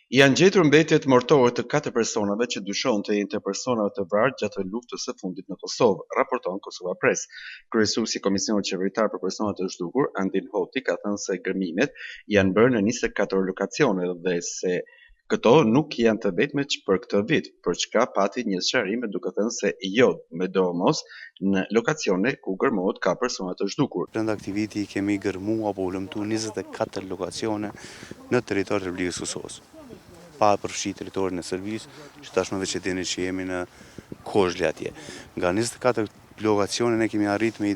Janë gjetur mbetjet mortore të 4 personave që dyshon të jenë të persona të vrarë gjatë luftës së fundit në Kosovë, raporton Kosova Press. Kryesuesi i Komisionit Qeveritar për Persona të Zhdukur, Andin Hoti, ka thënë se gërmimet janë bërë në 24 lokacione dhe se këto nuk janë të vetme për këtë vit, për çka pati një sqarim duke thënë se jo sidomos në lokacione ku gërmohet ka persona të zhdukur. Brenda këtij viti kemi gërmu apo hulumtuar 24 lokacione në territorin e Republikës Kosovës, pa përfshi territorin e Serbisë, që tashmë veç e dini që jemi në Kozhli atje. Nga 24 lokacione ne kemi arrit me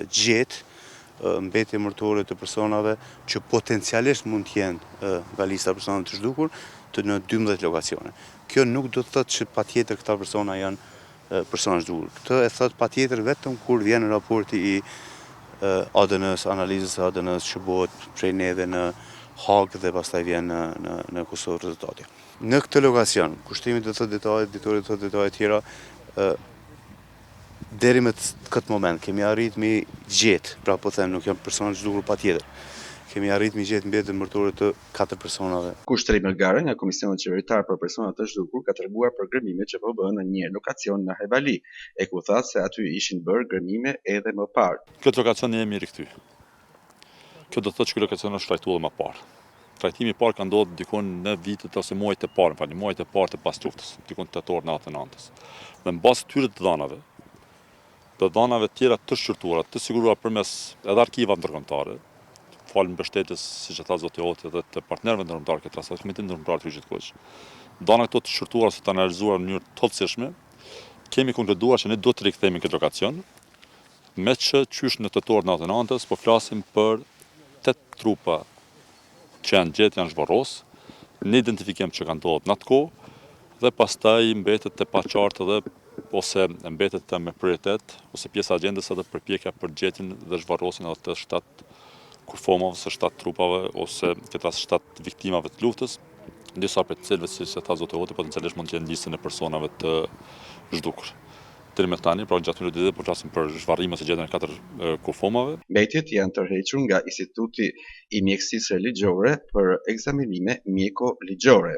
gjetë mbetje mortore të personave që potencialisht mund të jenë nga lista e personave të zhdukur në 12 lokacione. Kjo nuk do të thotë që patjetër këta persona janë persona zhdukur. Këtë e thot patjetër vetëm kur vjen raporti i ADN-s, analizës së ADN-s që bëhet prej neve në Hag dhe pastaj vjen në Kosovë rezultati. Në këtë lokacion, kushtimi do të thotë detajet, editori do të thotë detaje tjera, deri më këtë moment kemi arrit me gjetë, pra po them nuk janë persona zhdukur patjetër. Kemi arrit me gjetë mbetjet mortore të 4 personave. Kushtri Melgare nga Komisioni Qeveritar për Persona të Zhdukur ka treguar për gërmimet që po bëhen në një lokacion në Hajvali, e ku tha se aty ishin bërë gërmime edhe më parë. Këtë lokacion jemi rikthy. Kjo do të thotë që ky lokacion është trajtuar më parë. Trajtimi i parë ka ndodhur dikon në vitet ose muajt e parë, muajt e parë të pas luftës, dikon tetor natën e nëntës. Dhe mbas këtyre të dhënave tjera të shqyrtuara, të siguruara përmes edhe arkivave ndërkombëtare, falë mbështetjes, siç e tha zoti Oti, edhe të partnerëve ndërkombëtar këtë rast, Komiteti Ndërkombëtar të Hyjit. Dhana këto të shqyrtuara ose të analizuara në mënyrë të hollësishme, kemi konkluduar që ne do të rikthehemi këtë lokacion, me që qysh në tetor natën e nëntës, po flasim për 8 trupa që janë gjetë, janë zhvarros, në identifikim që kanë ndodhur në atë kohë, dhe pastaj mbetet të paqartë edhe ose mbetet të me prioritet, ose pjesa e agjendës edhe përpjekja për gjetjen dhe zhvarrosin edhe të 7 kurfomave, ose 7 trupave, ose këtë rast 7 viktimave të luftës, disa për të cilëve, si se tha zoti Oti, potencialisht mund të jenë listën e personave të zhdukur. Deri më tani, pra gjatë minutit po flasim për zhvarrimin e gjetjen e 4 kurfomave. Mbetjet janë tërhequr nga Instituti i Mjekësisë Ligjore për ekzaminime mjeko-ligjore.